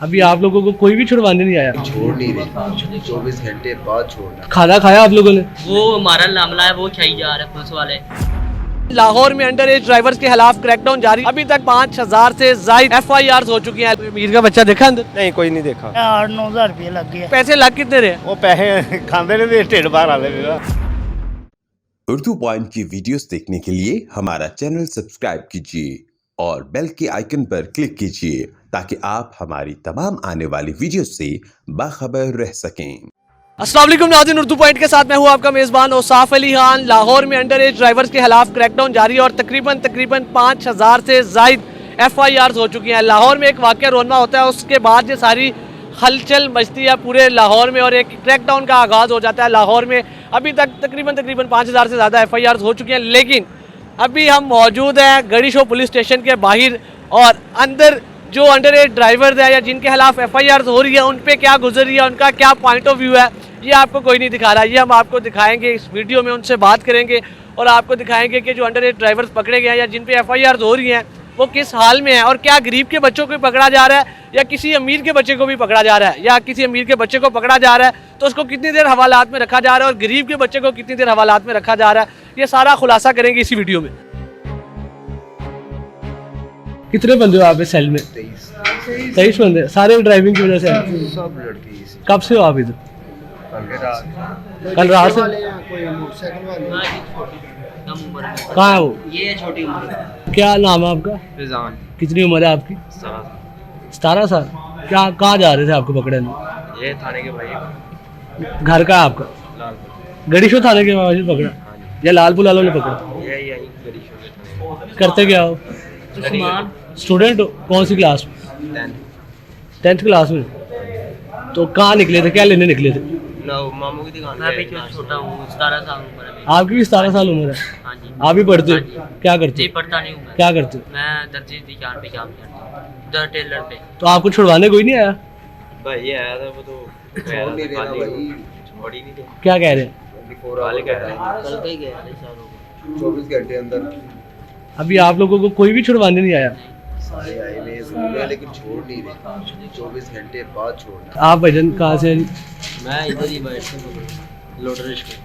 अभी आप लोगों को कोई भी छुड़वाने नहीं आया? छोड़ नहीं रहे, 24 घंटे बाद छोड़ना। खाना खाया आप लोगों ने? वो हमारा मामला है, वो खाई जा रहा है पुलिस वाले। लाहौर में अंडर एज ड्राइवर्स के खिलाफ क्रैकडाउन जारी। अभी तक 5000 से ज्यादा FIR हो चुकी हैं। मीर का बच्चा देखा अंदर? नहीं, कोई नहीं देखा। 8-9 रुपये लग गया। पैसे लग कितने रहे? वो पैसे खाते रहे, ढेर बार आते। उर्दू पॉइंट की वीडियोस देखने के लिए हमारा चैनल सब्सक्राइब कीजिए और बेल के आइकन पर क्लिक कीजिए ताकि आप हमारी तमाम आने वाली वीडियो से बाखबर रह सकें। अस्सलाम वालेकुम नाज़रीन, उर्दू पॉइंट के साथ मैं हूं आपका मेज़बान औसाफ अली खान। लाहौर में अंडर एज ड्राइवर्स के खिलाफ क्रैकडाउन जारी और तकरीबन 5000 से ज़ायद FIR हो चुकी हैं। लाहौर में एक वाक़या रोना होता है, उसके बाद ये सारी हलचल मचती है पूरे लाहौर में और एक क्रैकडाउन का आगाज़ हो जाता है लाहौर में। अभी तक तकरीबन 5000 से ज़्यादा FIR हो चुकी हैं, लेकिन अभी हम मौजूद हैं गड़ी शो पुलिस स्टेशन के बाहर और अंदर जो अंडर एज ड्राइवर्स हैं या जिनके खिलाफ FIR हो रही है उन पे क्या गुजर रही है, उनका क्या पॉइंट ऑफ व्यू है, ये आपको कोई नहीं दिखा रहा। ये हम आपको दिखाएंगे इस वीडियो में, उनसे बात करेंगे और आपको दिखाएंगे कि जो अंडर एज ड्राइवर्स पकड़े गए हैं या जिन पे FIR हो रही हैं वो किस हाल में है और क्या गरीब के बच्चों को पकड़ा जा रहा है या किसी अमीर के बच्चे को भी पकड़ा जा रहा है, या किसी अमीर के बच्चे को पकड़ा जा रहा है तो उसको कितनी देर हवालात में रखा जा रहा है और गरीब के बच्चे को कितनी देर हवालात में रखा जा रहा है। ये सारा खुलासा करेंगे इसी वीडियो में। कितने बंदे हो आप इस सेल में? 23 बंदे, सारे ड्राइविंग की वजह से? सब लड़की। कब से हो आप इधर? कल रात से? कहाँ है वो? ये छोटी उम्र। क्या नाम है आपका? रिजान। कितनी उम्र है आपकी? 17 साल। क्या कहाँ जा रहे थे आपको पकड़ने? ये थाने के भाई। घर का है आपका? गड़ी शो थाने के बाजू पकड़ा या लालपुर वालों ने पकड़ा? करते क्या हो? स्टूडेंट हो? कौन सी क्लास में? 10th क्लास में। तो कहाँ निकले थे, क्या लेने निकले थे? मामू की दुकान। मैं भी छोटा हूँ, 17 साल उम्र है। आपकी भी 17 साल उम्र है? हाँ जी। आप भी पढ़ते हो? हाँ जी। क्या करते जी हो? पढ़ता नहीं हूँ मैं। क्या करते हो? मैं दर्जी दुकान पे काम करता हूँ, उधर टेलर पे। तो आपको छुड़वाने कोई नहीं आया? भाई ये आया था, वो तो छोड़ नहीं रहे ना भाई। छोड़ ही नहीं थे। क्या कह रहे हैं? कल पे गया था सारों को। 24 घंटे अंदर अभी आप लोगों को कोई भी छुड़वाने नहीं आया? सारे आए हुए सुन रहे लेकिन छोड़ नहीं रहे, 24 घंटे बाद छोड़ना। आप भजन कहाँ से? मैं इधर ही बैठ के लोडर रिक्शा।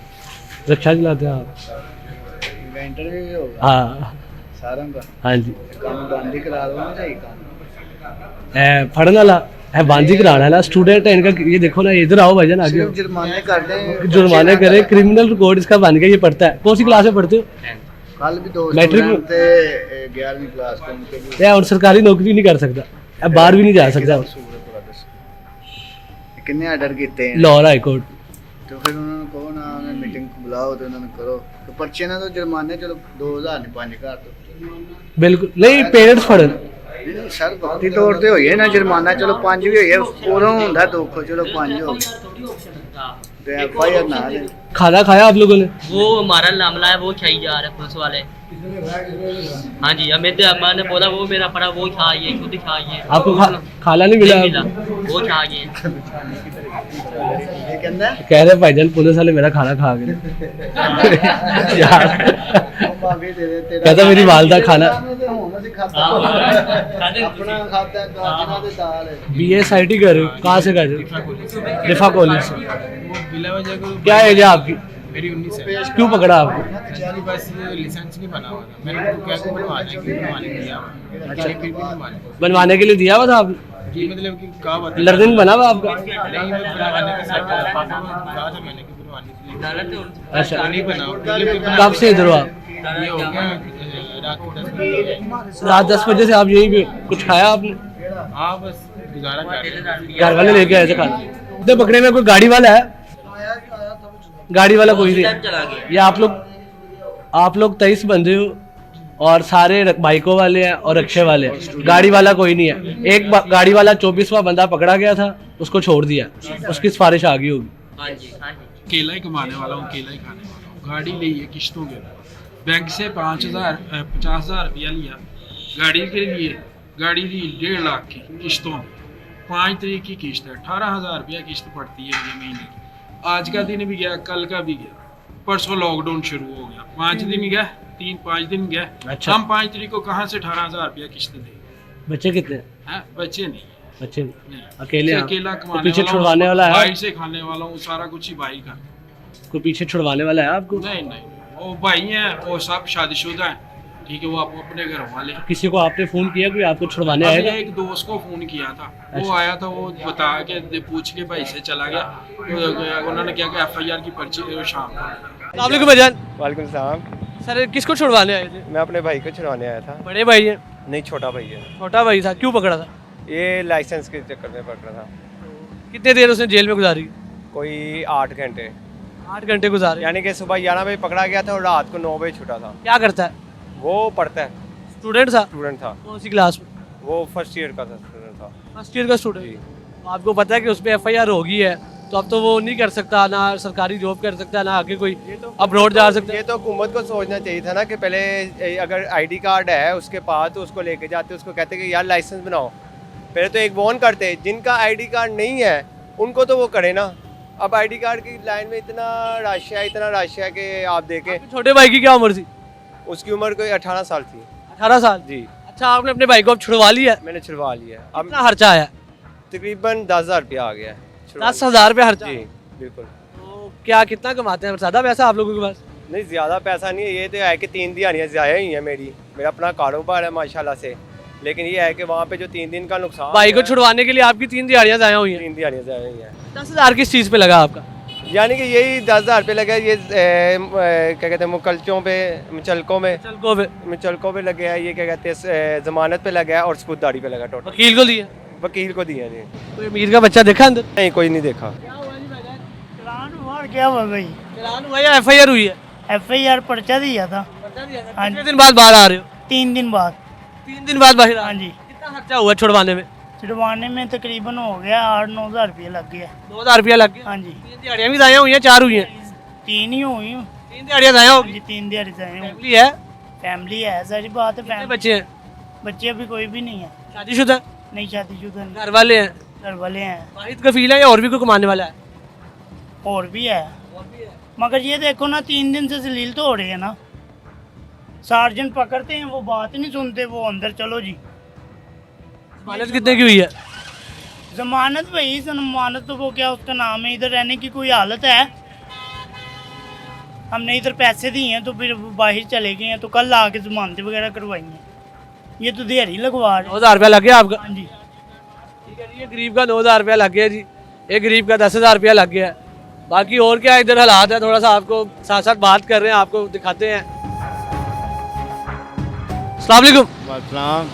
रिक्शा चलाते हैं आप? हाँ हाँ जी। फड़न वाला है, बांधी कराना है ना, स्टूडेंट है इनका। ये देखो ना, इधर आओ भाईजान, आगे जुर्माने कर दें, जुर्माने करे, क्रिमिनल रिकॉर्ड इसका बन गया। ये पढ़ता है, कौन सी क्लास में पढ़ते हो? कल भी 2 मैट्रिक में? 11वीं क्लास को उनके भी या और सरकारी नौकरी नहीं कर सकता, अब बाहर भी नहीं जा सकता। कितने ऑर्डर किए हैं लाहौर हाई कोर्ट। तो फिर उन्होंने कहो ना, उन्हें मीटिंग बुलाओ तो उन्होंने करो तो पर्चे ना, तो जुर्माने चलो 2000 नहीं 5000 तो बिल्कुल नहीं, पेरेंट्स फड़न सर भक्ति तौर ते होइए ना जुर्माना, चलो 5 भी होइए, पूरा हुंदा दुख, चलो 5 हो तो FIR ना दे। खाना खाया आप लोगों ने? वो हमारा मामला है, वो खाई जा रहा है पुलिस वाले। हाँ जी, हमें अम्मा ने बोला वो मेरा पड़ा, वो खाइए, खुद ही खाइए। आपको खाना नहीं मिला? वो खाइए। कह रहे भाईजान पुलिस वाले मेरा खाना खा गए। यार कहता मेरी वालदा खाना। BSIT कर रहे हो? कहाँ से कर रहे हो? रिफा कॉलेज से। क्या एज है आपकी? मेरी 19 है। क्यों पकड़ा आपको? मेरे पास लाइसेंस नहीं बना हुआ था, मैंने उनको क्या बनवाने के लिए दिया हुआ। अच्छा, फिर भी नहीं माने। बनवाने के लिए दिया हुआ था आपने? जी, मतलब कि कहा बात लर्निंग बना हुआ आपका? नहीं, मैं बनवाने के साथ पापा ने कहा था मैंने कि बनवाने के लिए। अच्छा, नहीं बना। कब से इधर हो आप? ये हो गया रात को 10 बजे। रात 10 बजे से आप यहीं पे? कुछ खाया आपने? हाँ, बस गुजारा कर रहे हैं। घर वाले लेके आए थे खाना? इधर पकड़े में कोई गाड़ी वाला है? गाड़ी वाला कोई नहीं? ये आप लोग 23 बंदे हो और सारे बाइकों वाले हैं और रिक्शे वाले हैं, गाड़ी वाला कोई नहीं है। एक गाड़ी वाला 24वां बंदा पकड़ा गया था, उसको छोड़ दिया, उसकी सिफारिश आ गई होगी। हाँ जी, हाँ जी। केला ही कमाने वाला हूँ, केला ही खाने वाला हूँ। गाड़ी ली है किश्तों के, बैंक से 50,000 रुपया लिया गाड़ी के लिए। गाड़ी ली 1.5 लाख की किश्तों में, 5 तारीख की किश्त है, 18,000 रुपया किश्त पड़ती है मुझे महीने की। आज का दिन भी गया, कल का भी गया, परसों लॉकडाउन शुरू हो गया, 5 दिन गया, 3-5 दिन गया। अच्छा। हम 5 तारीख को कहाँ से 18,000 रुपया किश्त दें? बच्चे कितने? हैं, बच्चे नहीं, अच्छे नहीं। अकेले आप? अकेला तो कमाने पीछे वाला छुड़वाने हूँ, वाला है? भाई से खाने वाला हूँ, सारा कुछ ही भाई का। कोई पीछे छुड़वाने वाला है आपको? नहीं नहीं, वो भाई हैं, वो सब शादीशुदा हैं, ठीक है, वो आप अपने घर वाले हैं। किसी को आपने फोन किया कोई आपको छुड़वाने अभी आएगा? एक दोस्त को फोन किया था, वो अच्छा। आया था, वो बता के पूछ के भाई से चला गया, तो उन्होंने क्या कि FIR की पर्ची शाम को। अस्सलाम वालेकुम भाईजान। वालेकुम सलाम। सर किसको छुड़वाने आए थे? मैं अपने भाई को छुड़वाने आया था। बड़े भाई हैं? नहीं, छोटा भाई है। छोटा भाई था, क्यों पकड़ा था? ये लाइसेंस के चक्कर में पकड़ा था। कितने देर उसने जेल में गुजारी? कोई 8 घंटे, 8 घंटे गुजारे। यानी कि सुबह 11 बजे पकड़ा गया था और रात को 9 बजे छुटा था। क्या करता है? वो पढ़ता है, स्टूडेंट था? स्टूडेंट था। कौन सी क्लास में? वो फर्स्ट ईयर का था, स्टूडेंट था। फर्स्ट ईयर का स्टूडेंट। आपको पता है कि उस पर FIR होगी है, तो अब तो वो नहीं कर सकता, ना सरकारी जॉब कर सकता, ना आगे कोई अब्रॉड जा सकता ये तो हुकूमत को सोचना चाहिए था ना कि पहले अगर ID कार्ड है उसके पास तो उसको लेके जाते, उसको कहते कि यार लाइसेंस बनाओ। पहले तो एक वॉर्न करते, जिनका ID कार्ड नहीं है उनको तो वो करे ना। अब ID कार्ड की लाइन में इतना रश है कि आप देखें। छोटे भाई की क्या उम्र थी? उसकी उम्र कोई 18 साल थी। 18 साल? जी, अच्छा, आपने अपने भाई को अब छुड़वा लिया? मैंने छुड़वा लिया। अब कितना खर्चा आया? तकरीबन 10,000 रुपया आ गया है। छुड़वा 10,000 रुपये खर्चा? लिया। जी बिल्कुल। तो क्या कितना कमाते हैं? ज़्यादा पैसा आप लोगों के पास? नहीं, ज़्यादा पैसा नहीं है, ये तो है कि 3 दिहाड़ियाँ ज़ाया ही हैं मेरा अपना कारोबार है माशाल्लाह से। लेकिन ये है कि वहाँ पे जो 3 दिन का नुकसान भाई को है, छुड़वाने के लिए आपकी 3 दिहाड़ियाँ ज़ाया हुई हैं। 3 दिहाड़ियाँ ज़ाया ही हैं। 10,000 किस चीज़ पे लगा आपका? यानी कि यही 10,000 रुपये लगे, ये क्या कहते हैं मुकलचों पे, मुचलकों पे लगे हैं, ये क्या कहते हैं ज़मानत पे लगा है और सबूतदारी पे लगा टोटल। वकील को दिए? वकील को दिया जी। कोई अमीर का बच्चा देखा अंदर? नहीं, कोई नहीं देखा। क्या हुआ भाई? चलान हुआ या FIR हुई है? FIR पर्चा दिया था। हाँ कितने जी। दिन बाद बाहर आ रहे हो? 3 दिन बाद। 3 दिन बाद बाहर? हाँ जी। कितना खर्चा हुआ छुड़वाने में? छुड़वाने में तकरीबन हो गया 8-9 हज़ार रुपये लग गया। 2,000 रुपया लग गया? हाँ जी। 3 दिहाड़ियाँ भी ज़ाया हुई हैं, 4 हुई हैं? 3 ही हुई हूँ। 3 दिहाड़ियाँ ज़ाया हाँ होगी? जी, 3 दिहाड़ी से आए हूँ। फैमिली है? फैमिली है, सारी बात है। कितने फैमिली बच्चे हैं? बच्चे अभी कोई भी नहीं है। शादीशुदा? नहीं, शादीशुदा नहीं। घर वाले हैं? घर वाले हैं। वाहिद कफील है या और भी कोई कमाने वाला है? और भी है, मगर ये देखो ना, 3 दिन से जलील तो हो रहे हैं ना। सार्जन पकड़ते हैं, वो बात नहीं सुनते, वो अंदर चलो जी। जमानत कितने की हुई है? जमानत भाई, जमानत तो वो क्या उसका नाम है, इधर रहने की कोई हालत है? हमने इधर पैसे दिए हैं तो फिर वो बाहर चले गए हैं, तो कल आके जमानतें वगैरह करवाएंगे। ये तो दिहाड़ी लगवा रहे हैं। 9,000 रुपया लग गया आपका? हाँ जी। ठीक है जी, ये गरीब का 9,000 रुपया लग गया जी, एक गरीब का 10,000 रुपया लग गया। बाकी और क्या इधर हालात है, थोड़ा सा आपको साथ साथ बात कर रहे हैं, आपको दिखाते हैं। अस्सलाम वालेकुम। सलाम।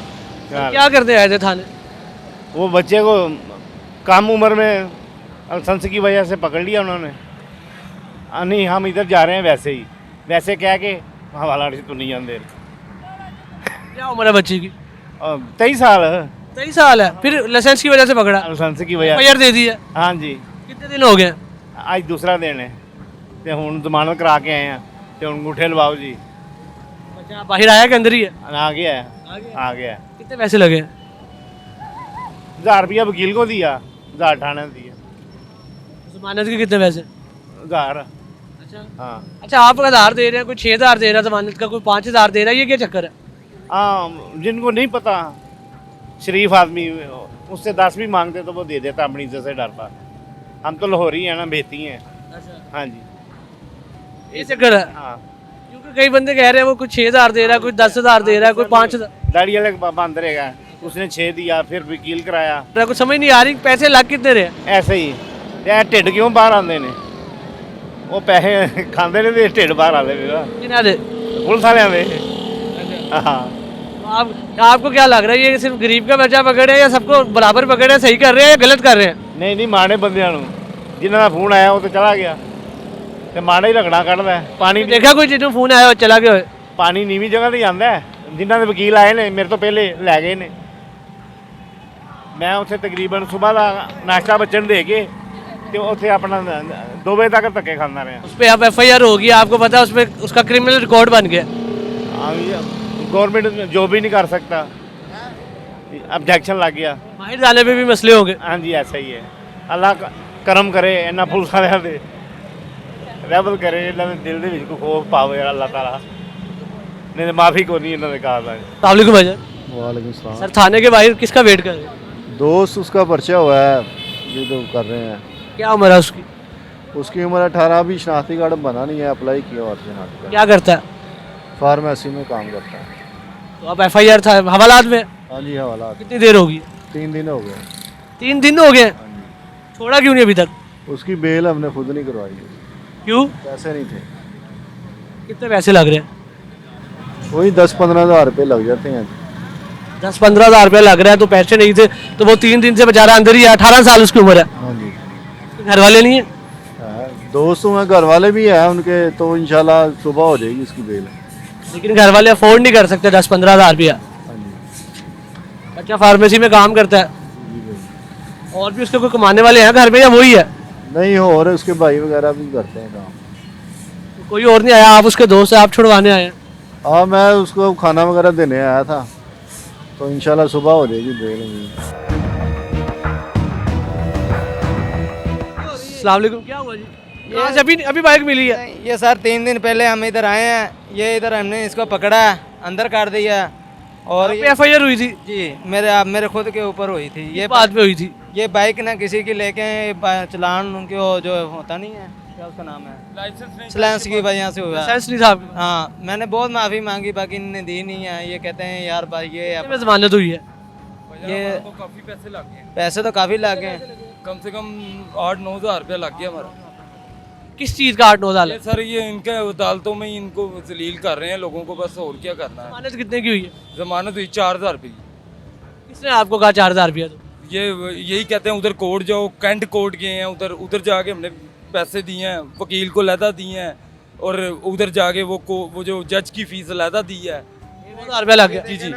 क्या करते आए थे थाने? वो बच्चे को कम उम्र में लाइसेंस की वजह से पकड़ लिया उन्होंने। नहीं, हम इधर जा रहे हैं वैसे कह के हवाला तो नहीं जाते। क्या उम्र है बच्चे की? 23 साल 23 साल है, फिर लाइसेंस की वजह से पकड़ा? लाइसेंस की वजह FIR दे दी है? हाँ जी, कितने दिन हो गए? आज दूसरा दिन है ते हुण जमानत करा के आए हैं ते हुण अंगूठे लवाओ जी। बच्चा बाहर आया कि अंदर ही है? आ गया है, आ गया है। कितने पैसे लगे? 1,000 रुपया वकील को दिया, 1,000 थाने दिया। जमानत के कितने पैसे? 1,000। अच्छा हाँ अच्छा, आप 1,000 दे रहे हैं, कोई 6,000 दे रहा है जमानत का, कोई 5,000 दे रहा है, ये क्या चक्कर है? हाँ, जिनको नहीं पता, शरीफ आदमी उससे 10 भी मांगते तो वो दे देता अपनी इज्जत से डरता। हम तो लाहौरी हैं ना, बेहती हैं। हाँ जी, ये चक्कर है? हाँ। क्योंकि कई बंदे कह रहे हैं वो कुछ 6,000 दे रहा है, कोई 10,000 दे रहा है, कोई 5,000। दाढ़ी वाले बंद रहेगा, उसने 6 दिया, फिर वकील कराया। कुछ समझ नहीं आ रही, पैसे लग कितने रहे? ऐसे ही ਇਹ ਢਿੱਡ ਕਿਉਂ ਬਾਹਰ ਆਉਂਦੇ ਨੇ? ਉਹ ਪੈਸੇ ਖਾਂਦੇ ਨੇ ਤੇ ਢਿੱਡ ਬਾਹਰ ਆਉਂਦੇ ਨੇ ਨਾ कितना दे? ਪੁਲਿਸ ਵਾਲਿਆਂ ਦੇ। हाँ, आपको क्या लग रहा है, ये सिर्फ गरीब का बच्चा पकड़े या सबको बराबर पकड़े, सही कर रहे हैं या गलत कर रहे हैं? ਨਹੀਂ ਨਹੀਂ, ਮਾੜੇ ਬੰਦਿਆਂ ਨੂੰ ਜਿਨ੍ਹਾਂ ਦਾ ਫੋਨ ਆਇਆ ਉਹ ਤੇ ਚਲਾ ਗਿਆ ਤੇ ਮਾੜਾ ਹੀ ਰਗੜਾ ਕੱਢਦਾ ਹੈ। ਪਾਣੀ देखा कोई जिन्होंने फोन आया और चला गया हो? ਪਾਣੀ ਨੀਵੀਂ ਜਗ੍ਹਾ ਤੇ ਜਾਂਦਾ ਹੈ। ਜਿਨ੍ਹਾਂ ਦੇ ਵਕੀਲ ਆਏ ਨੇ ਮੇਰੇ ਤੋਂ ਪਹਿਲੇ ਲੈ ਗਏ ਨੇ। ਮੈਂ ਉੱਥੇ ਤਕਰੀਬਨ ਸਵੇਰ ਦਾ ਨਾਸ਼ਤਾ ਬੱਚੇ ਨੂੰ ਦੇ ਕੇ ਤੇ ਉੱਥੇ ਆਪਣਾ 2 ਵਜੇ तक ਧੱਕੇ ਖਾਂਦਾ ਰਿਹਾ। उस पर अब FIR होगी, आपको पता है, उस पर उसका क्रिमिनल रिकॉर्ड बन गया। गवर्नमेंट जो भी नहीं कर सकता, ऑब्जेक्शन लग गया। बाहर जाने पे भी मसले होंगे। हाँ जी, ऐसा ही है। अल्लाह करम करे, इन्ना पुलिस वालियां दे रहमत करे, इन्हां दे दिल दे विच कोई खौफ पावे अल्लाह ताला, नहीं तो माफ़ी को नहीं इन्हां दे कार दा। अस्सलाम वालेकुम भाईजान। वालेकुम सलाम। सर थाने के बाहर किसका वेट कर रहे हैं? दोस्त उसका पर्चा हुआ है, ये तो कर रहे हैं। क्या उम्र है उसकी? उसकी उम्र 18, अभी शनाख्ती कार्ड बना नहीं है, अप्लाई किया और शनाख्ती कार्ड। क्या करता है? फार्मेसी में काम करता है। तो अब FIR था हवालात में? हाँ जी, हवाला। कितनी देर होगी? 3 दिन हो गए। 3 दिन हो गए? छोड़ा क्यों नहीं अभी तक? उसकी बेल हमने खुद नहीं करवाई। क्यों? पैसे नहीं थे। कितने पैसे लग रहे हैं? वही 10-15 हज़ार रुपये लग जाते हैं। 10-15 हज़ार रुपये लग रहा है, तो पैसे नहीं थे तो वो 3 दिन से बेचारा अंदर ही है। 18 साल उसकी उम्र है। हाँ जी। घर वाले नहीं है? दोस्त हैं, घर वाले भी हैं उनके, तो इंशाल्लाह सुबह हो जाएगी उसकी बेल। लेकिन घर वाले अफोर्ड नहीं कर सकते 10-15 हज़ार रुपया। हाँ जी। बच्चा फार्मेसी में काम करता है। और भी उसके कोई कमाने वाले हैं घर में या वही है? नहीं, और उसके भाई वगैरह भी करते हैं काम। तो कोई और नहीं आया? आप उसके दोस्त हैं, आप छुड़वाने आए हैं? हाँ, मैं उसको खाना वगैरह देने आया था, तो इंशाल्लाह सुबह हो जाएगी बेल। अस्सलाम वालेकुम, क्या हुआ जी? यहाँ से अभी बाइक मिली है? ये सर 3 दिन पहले हम इधर आए हैं, ये इधर हमने इसको पकड़ा है, अंदर कर दिया। और FIR हुई थी? जी, मेरे खुद के ऊपर हुई थी। ये बाद में हुई थी? ये बाइक ना किसी की लेके चलान उनके जो होता नहीं है, क्या उसका नाम है, लाइसेंस की वजह से हुआ। लाइसेंस नहीं था आपके? हाँ, मैंने बहुत माफ़ी मांगी, बाकी इन्होंने दी नहीं है। ये कहते हैं यार भाई ये जमानत हुई है? ये तो काफ़ी पैसे लग गए, पैसे तो काफ़ी लग गए, कम से कम 8-9 हज़ार रुपया लग गया हमारा। किस चीज़ का 8-9 हज़ार? सर ये इनके अदालतों में ही इनको जलील कर रहे हैं लोगों को, बस और क्या करना है। जमानत कितने की हुई है? जमानत हुई 4,000 रुपये की। किसने आपको कहा 4,000 रुपया? तो ये यही कहते हैं उधर कोर्ट जाओ, कैंट कोर्ट गए हैं, उधर जाके हमने पैसे दिए हैं, वकील को लहदा दिए हैं, और उधर जाके वो जो जज की फीस लहदा दी है। 2,000 रुपया लग गया? जी जी।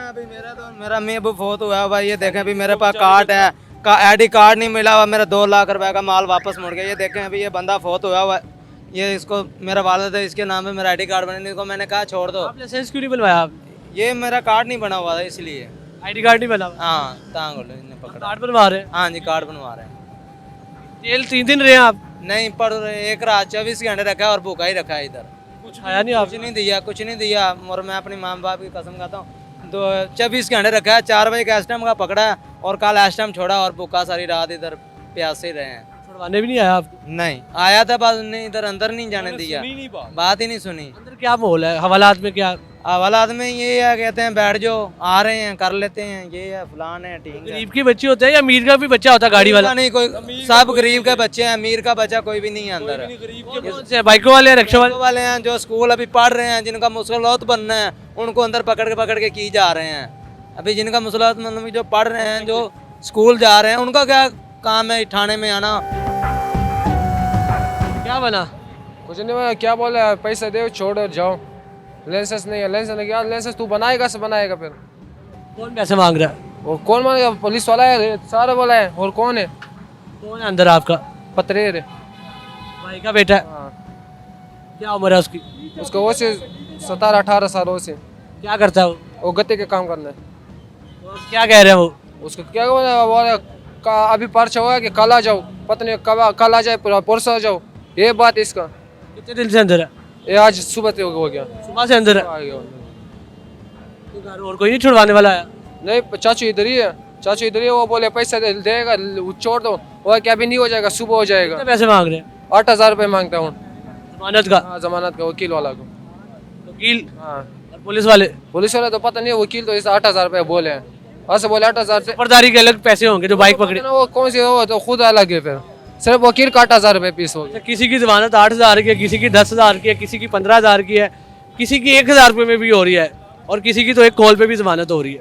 मेरा महबूब फोत हुआ हुआ, ये देखें अभी मेरे पास कार्ड है, ID कार्ड नहीं मिला हुआ, मेरा 2 लाख रुपए का माल वापस मुड़ गया। ये देखें अभी ये बंदा फोत हुआ हुआ, ये इसको मेरा वालिद है, इसके नाम पे मेरा ID कार्ड बने, इसको मैंने कहा छोड़ दो। आप लाइसेंस क्यों नहीं बनवाया आपने? ये मेरा कार्ड नहीं बना हुआ था इसलिए। ID कार्ड नहीं बना? हाँ, इन्हें पकड़ा। कार्ड बनवा रहे हैं? हाँ जी, कार्ड बनवा रहे हैं। जेल 3 दिन रहे हैं आप? नहीं, पर एक रात 24 घंटे रखा है और भूखा ही रखा है इधर। कुछ खाया नहीं आप? कुछ नहीं दिया। और मैं अपनी माँ बाप की कसम खाता हूँ, तो 24 घंटे रखा है, 4 बजे का टाइम का पकड़ा है और कल टाइम छोड़ा, और भूखा सारी रात इधर प्यासे रहे हैं। छुड़वाने भी नहीं आया आपको? नहीं आया था, बात उन्होंने इधर अंदर नहीं जाने दिया, बात ही नहीं सुनी। अंदर क्या माहौल है? हवालात में क्या? हवालात में ये है, कहते हैं बैठ जाओ, आ रहे हैं कर लेते हैं, ये है फलान है ठीक है। गरीब की बच्ची होते हैं या अमीर का भी बच्चा होता है गाड़ी वाला? नहीं, कोई सब गरीब के बच्चे हैं, अमीर का बच्चा कोई भी नहीं है अंदर। बाइकों वाले हैं, रिक्शा वाले हैं, जो स्कूल अभी पढ़ रहे हैं, जिनका मुसलौत बनना है, उनको अंदर पकड़ के की जा रहे हैं। अभी जिनका मुसलौत मतलब जो पढ़ रहे हैं, जो स्कूल जा रहे हैं, उनका क्या काम है थाने में आना? क्या बना? कुछ नहीं बना, क्या बोला, पैसे दे छोड़ और जाओ। लाइसेंस नहीं है, लाइसेंस नहीं, क्या लाइसेंस तू बनाएगा से बनाएगा फिर? कौन पैसे मांग रहा है? वो कौन मांगेगा? पुलिस वाला है, सारे बोला है। और कौन है? कौन है अंदर आपका? पत्रेर है, भाई का बेटा है? क्या उम्र है उसकी? उसका वो से 17-18 साल हो से। क्या करता है वो गत्ते के काम करना है। क्या कह रहे हैं वो? उसको क्या बोला, अभी पर्चा हुआ कि कल आ जाओ, पता नहीं कल आ जाए, परसों आ जाओ, ये बात इसका। कितने दिन से अंदर है? ये आज सुबह से हो गया, सुबह से अंदर है? आ गया। तो घर और कोई नहीं छुड़वाने वाला है? नहीं, चाचू इधर ही है, चाचू इधर ही है। वो बोले पैसा देगा, छोड़ दो। वो क्या भी नहीं हो जाएगा, सुबह हो जाएगा। कितने पैसे मांग रहे हैं? 8,000 रुपये मांगता हूँ जमानत का? हाँ, जमानत का, वकील वाला को। वकील? हाँ। और पुलिस वाले? पुलिस वाले तो पता नहीं, वकील तो इस 8,000 रुपये बोले हैं। ऐसे बोले 8,000 से खबरदारी के अलग पैसे होंगे जो बाइक पकड़े? वो कौन सी हो, तो खुद अलग है, फिर सिर्फ वकील का 8,000 रुपये फीस होगी। किसी की जमानत 8,000 की है, किसी की 10,000 की है, किसी की 15,000 की है, किसी की 1,000 रुपये में भी हो रही है, और किसी की तो एक कॉल पे भी जमानत हो रही है।